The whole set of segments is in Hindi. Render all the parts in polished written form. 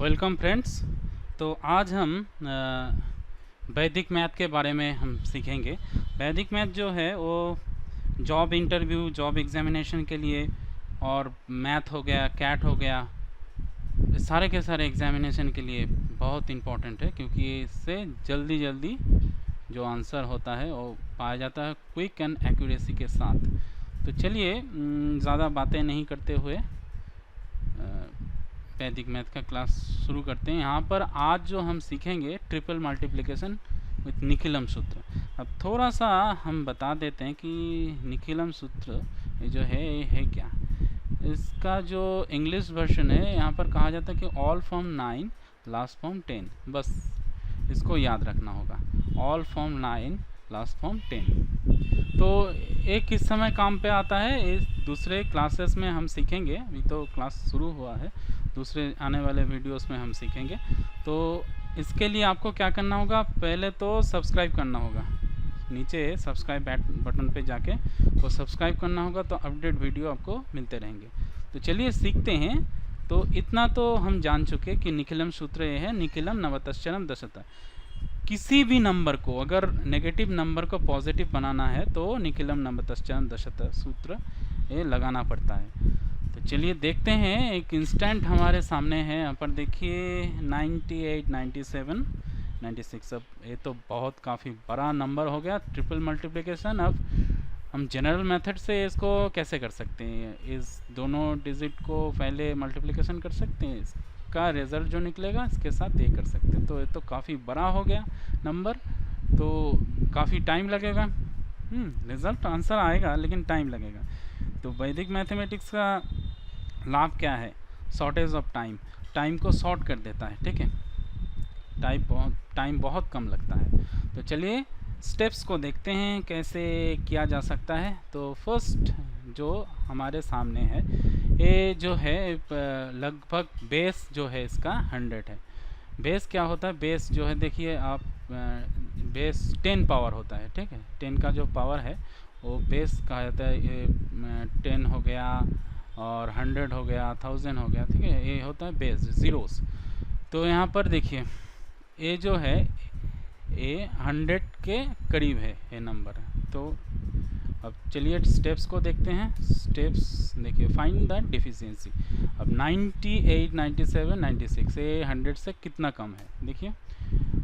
Welcome friends. तो आज हम वैदिक मैथ के बारे में हम सीखेंगे। वैदिक मैथ जो है वो जॉब इंटरव्यू, जॉब एग्जामिनेशन के लिए, और मैथ हो गया, कैट हो गया, सारे के सारे एग्जामिनेशन के लिए बहुत इम्पोर्टेंट है, क्योंकि इससे जल्दी जल्दी जो आंसर होता है वो पाया जाता है क्विक एंड एक्यूरेसी के साथ। तो चलिए ज़्यादा बातें नहीं करते हुए वैदिक मैथ का क्लास शुरू करते हैं। यहाँ पर आज जो हम सीखेंगे ट्रिपल मल्टीप्लिकेशन विथ निखिलम सूत्र। अब थोड़ा सा हम बता देते हैं कि निखिलम सूत्र ये जो है ये है क्या। इसका जो इंग्लिश वर्जन है यहाँ पर कहा जाता है कि ऑल फॉर्म 9 लास्ट फॉर्म 10। बस इसको याद रखना होगा, ऑल फॉर्म 9 लास्ट फॉर्म 10। तो एक किस समय काम पे आता है इस दूसरे क्लासेस में हम सीखेंगे। अभी तो क्लास शुरू हुआ है, दूसरे आने वाले वीडियोस में हम सीखेंगे। तो इसके लिए आपको क्या करना होगा, पहले तो सब्सक्राइब करना होगा। नीचे सब्सक्राइब बटन पे जाके वो सब्सक्राइब करना होगा, तो अपडेट वीडियो आपको मिलते रहेंगे। तो चलिए सीखते हैं। तो इतना तो हम जान चुके कि निखिलम सूत्र ये है, निखिलम नवतश्चरम दशता। किसी भी नंबर को अगर नेगेटिव नंबर को पॉजिटिव बनाना है तो निखिलम नवतश्चरम दशता सूत्र ये लगाना पड़ता है। तो चलिए देखते हैं। एक इंस्टेंट हमारे सामने है, यहाँ पर देखिए 98, 97, 96। अब ये तो बहुत काफ़ी बड़ा नंबर हो गया, ट्रिपल मल्टीप्लिकेशन। अब हम जनरल मेथड से इसको कैसे कर सकते हैं, इस दोनों डिजिट को पहले मल्टीप्लिकेशन कर सकते हैं, इसका रिज़ल्ट जो निकलेगा इसके साथ ये कर सकते हैं। तो ये तो काफ़ी बड़ा हो गया नंबर, तो काफ़ी टाइम लगेगा। रिज़ल्ट आंसर आएगा लेकिन टाइम लगेगा। तो वैदिक मैथमेटिक्स का लाभ क्या है, शॉर्टेज ऑफ टाइम, टाइम को शॉर्ट कर देता है। ठीक है, टाइम बहुत कम लगता है। तो चलिए स्टेप्स को देखते हैं कैसे किया जा सकता है। तो फर्स्ट जो हमारे सामने है ये जो है लगभग बेस जो है इसका 100 है। बेस क्या होता है, बेस जो है देखिए आप, बेस 10 पावर होता है। ठीक है, 10 का जो पावर है वो बेस कहा जाता है। ये 10 हो गया और 100 हो गया, 1000 हो गया। ठीक है, ये होता है बेस, ज़ीरोस। तो यहाँ पर देखिए ये जो है ये 100 के करीब है ये नंबर। तो अब चलिए स्टेप्स को देखते हैं। स्टेप्स देखिए, फाइंड द डिफिशियंसी। अब 98, 97, 96 ये 100 से कितना कम है देखिए।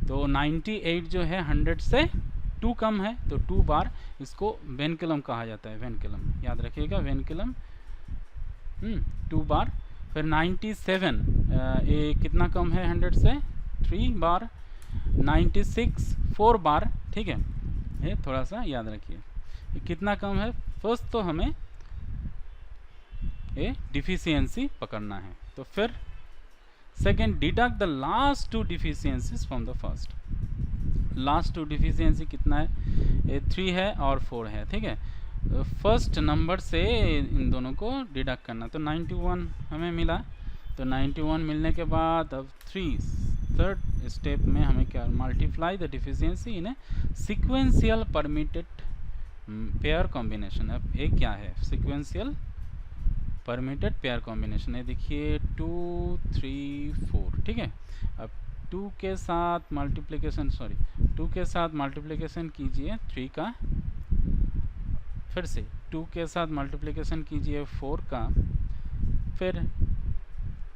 तो 98 जो है 100 से 2 कम है, तो 2 बार इसको वेनकुलम कहा जाता है। वेनकुलम याद रखिएगा, वेनकुलम 2 बार। फिर 97 ये कितना कम है 100 से, 3 बार। 96 4 बार। ठीक है, ये थोड़ा सा याद रखिए ये कितना कम है। फर्स्ट तो हमें ये डिफिशियंसी पकड़ना है। तो फिर second, deduct the last 2 deficiencies from the first. Last 2 deficiency कितना है, ये 3 है और 4 है। ठीक है, फर्स्ट नंबर से इन दोनों को डिडक्ट करना। तो 91 हमें मिला। तो 91 मिलने के बाद अब थर्ड स्टेप में हमें क्या, multiply the deficiency in a sequential permitted pair combination. अब ये क्या है, सिक्वेंशियल परमिटेड पेयर कॉम्बिनेशन है। देखिए 2 3 4। ठीक है, अब 2 के साथ मल्टीप्लिकेशन, 2 के साथ मल्टीप्लिकेशन कीजिए 3 का, फिर से 2 के साथ मल्टीप्लिकेशन कीजिए 4 का, फिर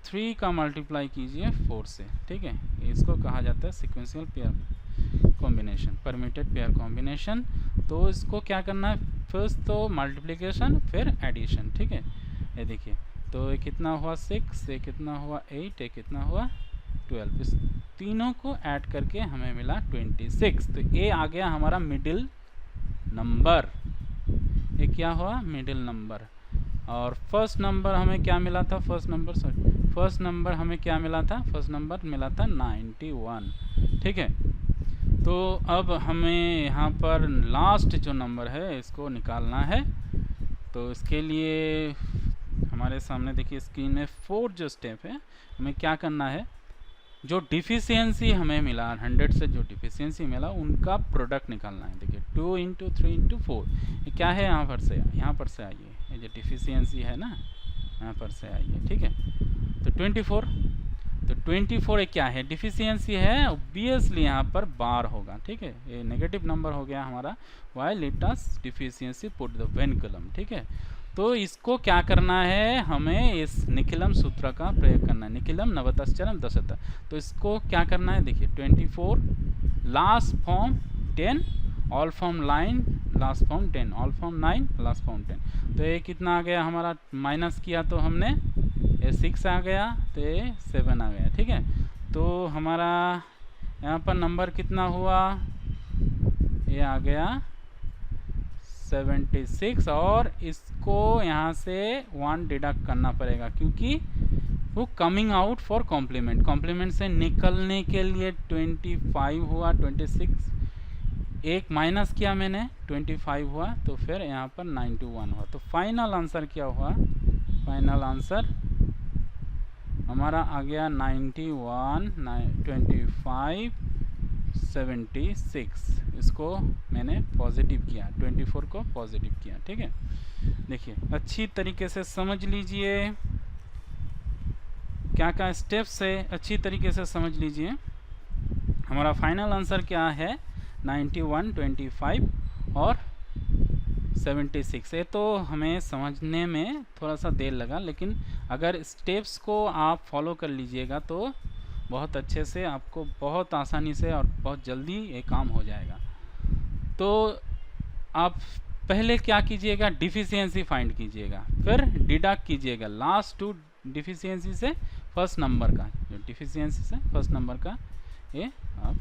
3 का मल्टीप्लाई कीजिए 4 से। ठीक है, इसको कहा जाता है sequential pair combination, permitted pair combination. तो इसको क्या करना है, फर्स्ट तो मल्टीप्लिकेशन फिर एडिशन। ठीक है, ये देखिए तो ये कितना हुआ 6, ये कितना हुआ 8, ये कितना हुआ 12। इस तीनों को ऐड करके हमें मिला 26। तो ये आ गया हमारा मिडिल नंबर। ये क्या हुआ, मिडिल नंबर। और फर्स्ट नंबर हमें क्या मिला था, फर्स्ट नंबर हमें क्या मिला था, फर्स्ट नंबर मिला था 91। ठीक है, तो अब हमें यहाँ पर लास्ट जो नंबर है इसको निकालना है। तो इसके लिए हमारे सामने देखिए स्क्रीन में 4 जो स्टेप है, हमें क्या करना है, जो डिफिशियंसी हमें मिला 100 से, जो डिफिशियंसी मिला उनका प्रोडक्ट निकालना है। देखिए 2 इंटू 3 इंटू 4 ये क्या है, यहाँ पर से आइए, ये जो डिफिशियंसी है ना यहाँ पर से आइए। ठीक है, तो 24। तो 24 एक क्या है, डिफिशियंसी है, ऑब्वियसली यहाँ पर बार होगा, ठीक है, ये नेगेटिव नंबर हो गया हमारा, while it is deficiency put the vinculum, ठीक है। तो इसको क्या करना है, हमें इस निखिलम सूत्र का प्रयोग करना है, निखिलम नवतश्चरम दशत। तो इसको क्या करना है, देखिए 24 last form 10, all form 9, last form 10, all form 9, last form 10। तो ये कितना आ गया हमारा, माइनस किया तो हमने ये 6 आ गया, तो ये 7 आ गया, ठीक है। तो हमारा यहाँ पर नंबर कितना हुआ, ये आ गया 76, और इसको यहाँ से 1 डिडक्ट करना पड़ेगा क्योंकि वो coming out for compliment, compliment से निकलने के लिए 25 हुआ, 26 एक माइनस किया मैंने, 25 हुआ, तो फिर यहाँ पर 91 हुआ। तो फाइनल आंसर क्या हुआ, फाइनल आंसर हमारा आ गया 91, 25, 76। इसको मैंने पॉजिटिव किया, 24 को पॉजिटिव किया, ठीक है। देखिए अच्छी तरीके से समझ लीजिए, क्या क्या स्टेप्स है अच्छी तरीके से समझ लीजिए। हमारा फाइनल आंसर क्या है, 91, 25 और 76। ये तो हमें समझने में थोड़ा सा देर लगा, लेकिन अगर स्टेप्स को आप फॉलो कर लीजिएगा तो बहुत अच्छे से, आपको बहुत आसानी से और बहुत जल्दी ये काम हो जाएगा। तो आप पहले क्या कीजिएगा, डिफिशियंसी फाइंड कीजिएगा, फिर डिडक्ट कीजिएगा लास्ट 2 डिफिशियंसी से फर्स्ट नंबर का, जो डिफिशियंसी से फर्स्ट नंबर का ये आप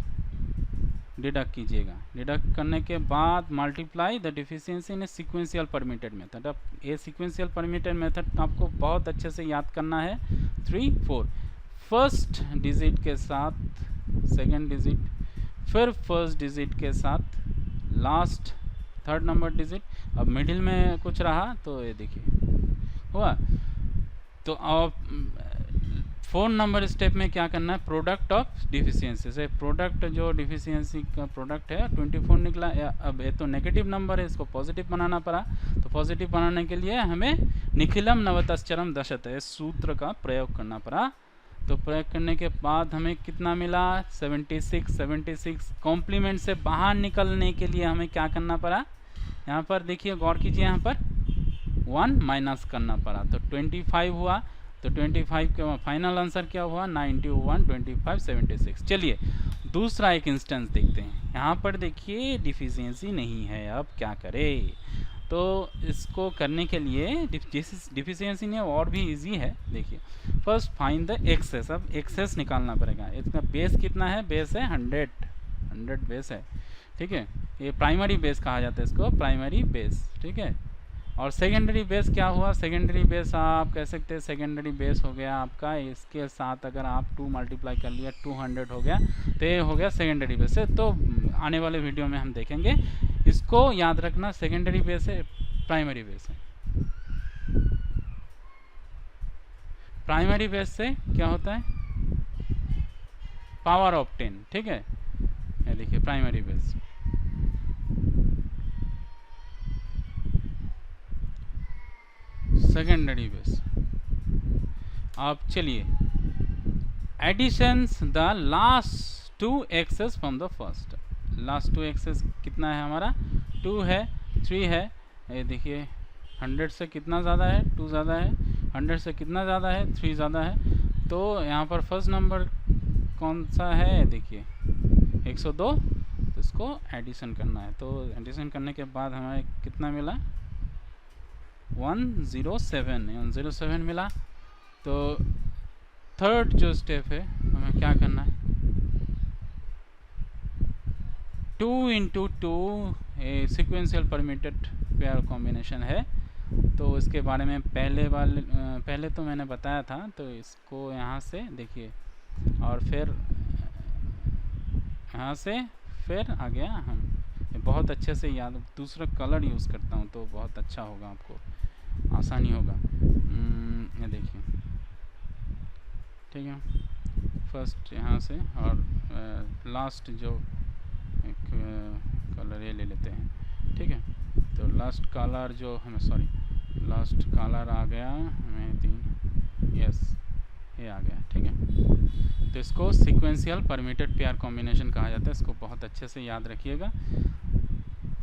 डिडक्ट कीजिएगा। डिडक्ट करने के बाद multiply the deficiency in A sequential permitted method. अब ये सीक्वेंशियल परमिटेड मेथड आपको बहुत अच्छे से याद करना है। 3, 4 फर्स्ट डिजिट के साथ सेकंड डिजिट, फिर फर्स्ट डिजिट के साथ लास्ट थर्ड नंबर डिजिट, अब मिडिल में कुछ रहा तो ये देखिए हुआ। तो अब 4 नंबर स्टेप में क्या करना है, प्रोडक्ट ऑफ डिफिशियंसी से, प्रोडक्ट जो डिफिशियंसी का प्रोडक्ट है 24 निकला। अब ये तो नेगेटिव नंबर है, इसको पॉजिटिव बनाना पड़ा, तो पॉजिटिव बनाने के लिए हमें निखिलम नवतश्चरम दशत इस सूत्र का प्रयोग करना पड़ा। तो प्रयोग करने के बाद हमें कितना मिला, 76। 76 कॉम्प्लीमेंट से बाहर निकलने के लिए हमें क्या करना पड़ा, यहाँ पर देखिए गौर कीजिए, यहाँ पर 1 माइनस करना पड़ा, तो 25 हुआ। तो 25 का फाइनल आंसर क्या हुआ, 91, 25, 76। चलिए दूसरा एक इंस्टेंस देखते हैं। यहाँ पर देखिए डिफिशियंसी नहीं है, अब क्या करें। तो इसको करने के लिए डिफिशियंसी नहीं और भी इजी है। देखिए फर्स्ट फाइंड द एक्सेस, अब एक्सेस निकालना पड़ेगा। इसका बेस कितना है, बेस है 100 बेस है, ठीक है। ये प्राइमरी बेस कहा जाता है इसको, प्राइमरी बेस, ठीक है। और सेकेंडरी बेस क्या हुआ, सेकेंडरी बेस आप कह सकते हैं, सेकेंडरी बेस हो गया आपका, इसके साथ अगर आप 2 मल्टीप्लाई कर लिया 200 हो गया, तो ये हो गया सेकेंडरी बेस है। तो आने वाले वीडियो में हम देखेंगे, इसको याद रखना, सेकेंडरी बेस है, प्राइमरी बेस है। प्राइमरी बेस से क्या होता है, पावर ऑफ 10, ठीक है। ये देखिए प्राइमरी बेस, सेकेंडरी बेस। अब चलिए additions the last 2 excess from the first. Last 2 excess कितना है हमारा, 2 है, 3 है। ये देखिए 100 से कितना ज़्यादा है, 2 ज़्यादा है, 100 से कितना ज़्यादा है, 3 ज़्यादा है। तो यहाँ पर फर्स्ट नंबर कौन सा है, देखिए 102, तो इसको एडिशन करना है। तो एडिशन करने के बाद हमें कितना मिला, 107 मिला। तो थर्ड जो स्टेप है हमें क्या करना है, 2 × 2 सीक्वेंशियल परमिटेड पेयर कॉम्बिनेशन है। तो इसके बारे में पहले तो मैंने बताया था। तो इसको यहाँ से देखिए, और फिर यहाँ से फिर आ गया, हम बहुत अच्छे से याद, दूसरा कलर यूज़ करता हूँ तो बहुत अच्छा होगा, आपको आसानी होगा। ये देखिए, ठीक है। फर्स्ट यहाँ से और लास्ट जो एक कलर ये ले लेते हैं, ठीक है। तो लास्ट कलर जो हमें, सॉरी लास्ट कलर आ गया हमें 3, यस ये आ गया, ठीक है। तो इसको सीक्वेंशियल परमिटेड पेयर कॉम्बिनेशन कहा जाता है। इसको बहुत अच्छे से याद रखिएगा,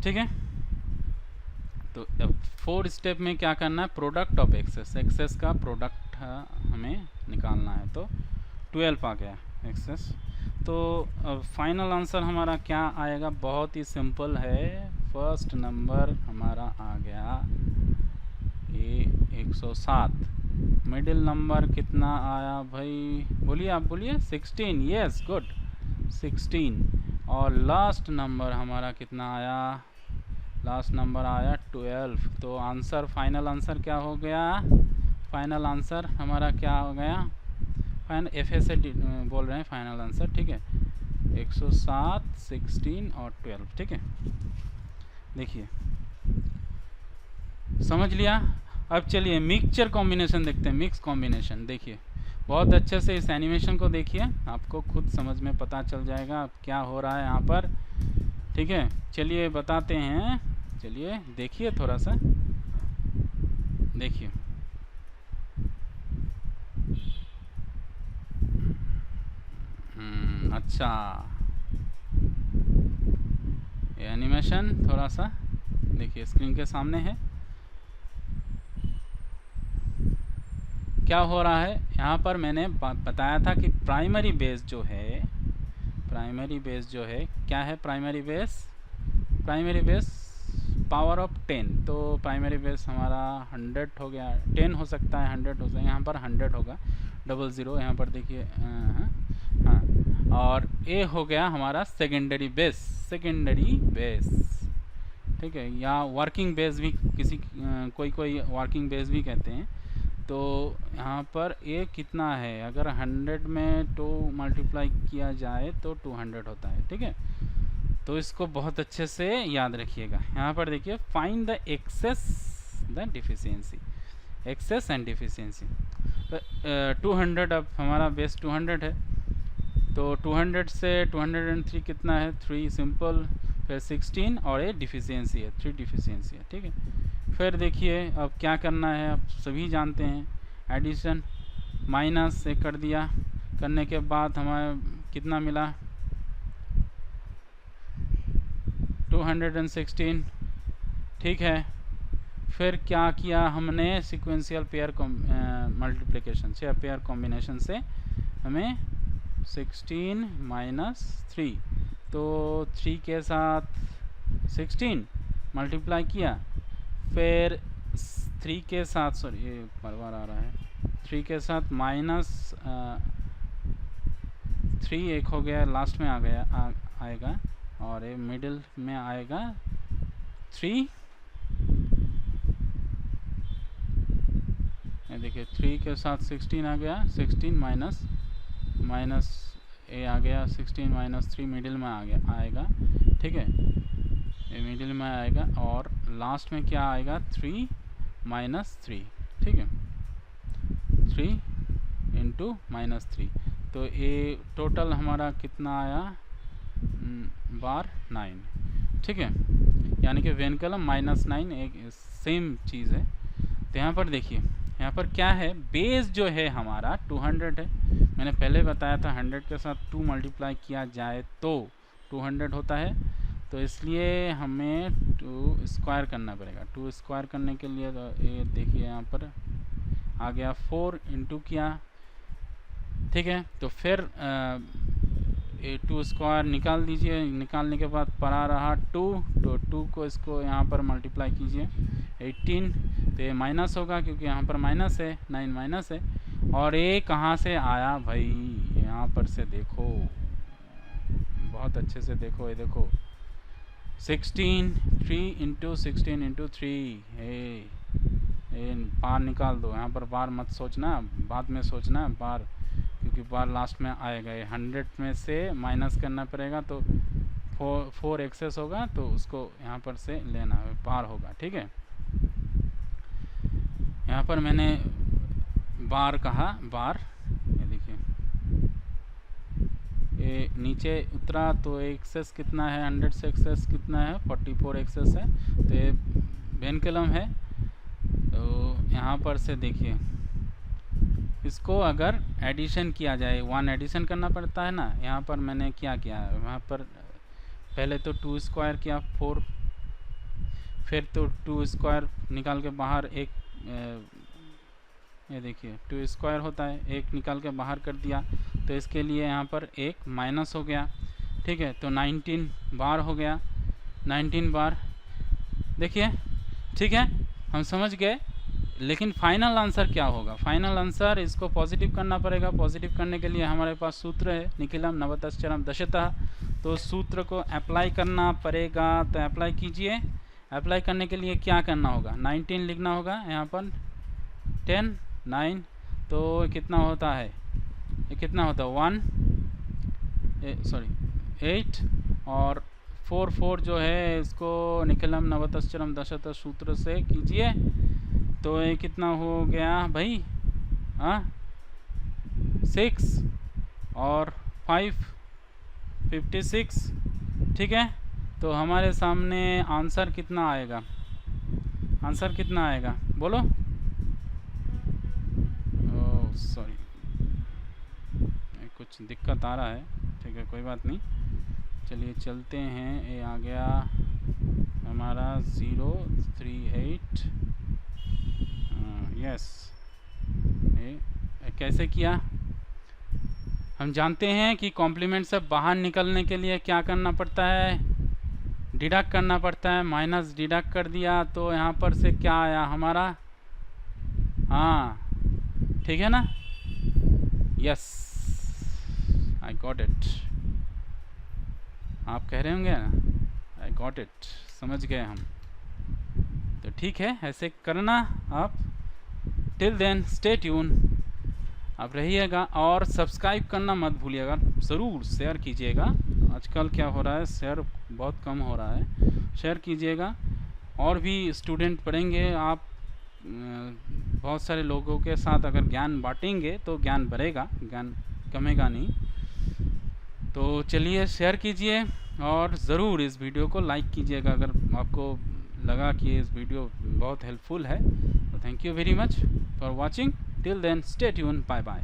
ठीक है। तो अब 4 स्टेप में क्या करना है, प्रोडक्ट ऑफ एक्सेस, एक्सेस का प्रोडक्ट हमें निकालना है। तो 12 आ गया एक्सेस। तो अब फाइनल आंसर हमारा क्या आएगा, बहुत ही सिंपल है। फर्स्ट नंबर हमारा आ गया ये 107। मिडिल नंबर कितना आया भाई, बोलिए, आप बोलिए। 16, यस गुड, 16। और लास्ट नंबर हमारा कितना आया, लास्ट नंबर आया 12। तो आंसर, फाइनल आंसर क्या हो गया, फाइनल आंसर हमारा क्या हो गया, फाइनल FA से बोल रहे हैं फाइनल आंसर, ठीक है। 107, 16 और 12, ठीक है। देखिए समझ लिया। अब चलिए मिक्सचर कॉम्बिनेशन देखते हैं। मिक्स कॉम्बिनेशन देखिए, बहुत अच्छे से इस एनिमेशन को देखिए, आपको खुद समझ में पता चल जाएगा अब क्या हो रहा है यहाँ पर, ठीक है। चलिए बताते हैं, चलिए देखिए थोड़ा सा, देखिए अच्छा, ये एनिमेशन थोड़ा सा देखिए स्क्रीन के सामने है। क्या हो रहा है यहाँ पर, मैंने बताया था कि प्राइमरी बेस जो है, प्राइमरी बेस जो है क्या है, primary base, primary base power of 10। तो प्राइमरी बेस हमारा 100 हो गया, 10 हो सकता है, 100 हो सकता है, यहाँ पर 100 होगा, 00 यहाँ पर देखिए, हाँ। और ए हो गया हमारा सेकेंडरी बेस, सेकेंडरी बेस, ठीक है, या वर्किंग बेस भी किसी कोई वर्किंग बेस भी कहते हैं। तो यहाँ पर ए कितना है, अगर 100 में 2 मल्टीप्लाई किया जाए तो 200 होता है, ठीक है। तो इसको बहुत अच्छे से याद रखिएगा। यहाँ पर देखिए, find the excess the deficiency, excess and deficiency. 200, अब हमारा बेस 200 है, तो 200 से 203 कितना है, 3 सिंपल, फिर 16 और ये डिफिशियंसी है, 3 डिफिशियंसी है, ठीक है। फिर देखिए अब क्या करना है, आप सभी जानते हैं, एडिशन माइनस से कर दिया, करने के बाद हमें कितना मिला, 216, ठीक है। फिर क्या किया हमने, सीक्वेंशियल पेयर मल्टीप्लिकेशन से, पेयर कॉम्बिनेशन से हमें 16 माइनस 3, तो 3 के साथ 16 मल्टीप्लाई किया, फिर 3 के साथ, सॉरी ये बार आ रहा है, 3 के साथ माइनस 3 एक हो गया, लास्ट में आ गया आएगा, और ये मिडिल में आएगा 3, ये देखिए 3 के साथ 16 आ गया, 16 माइनस ए आ गया, 16 माइनस 3 मिडिल में आ गया, आएगा, ठीक है, ये मिडिल में आएगा, और लास्ट में क्या आएगा, 3 माइनस 3, ठीक है, 3 इंटू माइनस 3। तो ये टोटल हमारा कितना आया, बार 9, ठीक है, यानी कि वेनकलम -9 एक सेम चीज़ है। तो यहाँ पर देखिए, यहाँ पर क्या है, बेस जो है हमारा 200 है, मैंने पहले बताया था 100 के साथ 2 मल्टीप्लाई किया जाए तो 200 होता है, तो इसलिए हमें 2 स्क्वायर करना पड़ेगा। 2 स्क्वायर करने के लिए तो ये देखिए यहाँ पर आ गया 4 इंटू किया, ठीक है। तो फिर ये 2 स्क्वायर निकाल दीजिए, निकालने के बाद पड़ा रहा 2, तो 2 को इसको यहाँ पर मल्टीप्लाई कीजिए 18, तो ये माइनस होगा क्योंकि यहाँ पर माइनस है, 9 माइनस है, और ये कहाँ से आया भाई, यहाँ पर से देखो, बहुत अच्छे से देखो, ये देखो 16, 3 इंटू 16 इंटू 3, ये बार निकाल दो, यहाँ पर बार मत सोचना, बाद में सोचना बार, क्योंकि बार लास्ट में आएगा, ये 100 में से माइनस करना पड़ेगा, तो 4 एक्सेस होगा, तो उसको यहाँ पर से लेना है, बार होगा, ठीक है। यहाँ पर मैंने बार कहा, बार, ये देखिए ये नीचे उतरा, तो एक्सेस कितना है, 100 से एक्सेस कितना है, 44 एक्सेस है, तो ये वेनकलम है। तो यहाँ पर से देखिए इसको अगर एडिशन किया जाए, 1 एडिशन करना पड़ता है ना, यहाँ पर मैंने क्या किया, वहाँ पर पहले तो 2 स्क्वायर किया 4, फिर तो 2 स्क्वायर निकाल के बाहर एक ये देखिए 2 स्क्वायर होता है, एक निकाल के बाहर कर दिया, तो इसके लिए यहाँ पर एक माइनस हो गया, ठीक है। तो 19 बार हो गया, 19 बार, देखिए ठीक है, हम समझ गए। लेकिन फाइनल आंसर क्या होगा, फाइनल आंसर इसको पॉजिटिव करना पड़ेगा। पॉजिटिव करने के लिए हमारे पास सूत्र है, निखिलम नवतश्चरम दशतः, तो सूत्र को अप्लाई करना पड़ेगा। तो अप्लाई कीजिए। अप्लाई करने के लिए क्या करना होगा, 19 लिखना होगा यहाँ पर, 10 9, तो कितना होता है, ये कितना होता है 8, और 4 4 जो है इसको निखिलम नवतश्चरम दशतः सूत्र से कीजिए, तो ये कितना हो गया भाई, 6 और 5 56, ठीक है। तो हमारे सामने आंसर कितना आएगा, आंसर कितना आएगा बोलो, ओह सॉरी कुछ दिक्कत आ रहा है, ठीक है कोई बात नहीं, चलिए चलते हैं। ये आ गया हमारा 038, यस। कैसे किया, हम जानते हैं कि कॉम्प्लीमेंट से बाहर निकलने के लिए क्या करना पड़ता है, डिडक्ट करना पड़ता है। माइनस डिडक्ट कर दिया तो यहाँ पर से क्या आया हमारा, हाँ ठीक है ना, यस आई गॉट इट। आप कह रहे होंगे ना आई गॉट इट, समझ गए हम। तो ठीक है, ऐसे करना आप। टिल देन स्टे ट्यून, आप रहिएगा और सब्सक्राइब करना मत भूलिएगा, ज़रूर शेयर कीजिएगा। आजकल क्या हो रहा है, शेयर बहुत कम हो रहा है, शेयर कीजिएगा। और भी स्टूडेंट पढ़ेंगे, आप बहुत सारे लोगों के साथ अगर ज्ञान बांटेंगे तो ज्ञान बढ़ेगा, ज्ञान कमेगा नहीं। तो चलिए शेयर कीजिए और ज़रूर इस वीडियो को लाइक कीजिएगा अगर आपको लगा कि इस वीडियो बहुत हेल्पफुल है। तो thank you very much for watching, till then stay tune, bye bye.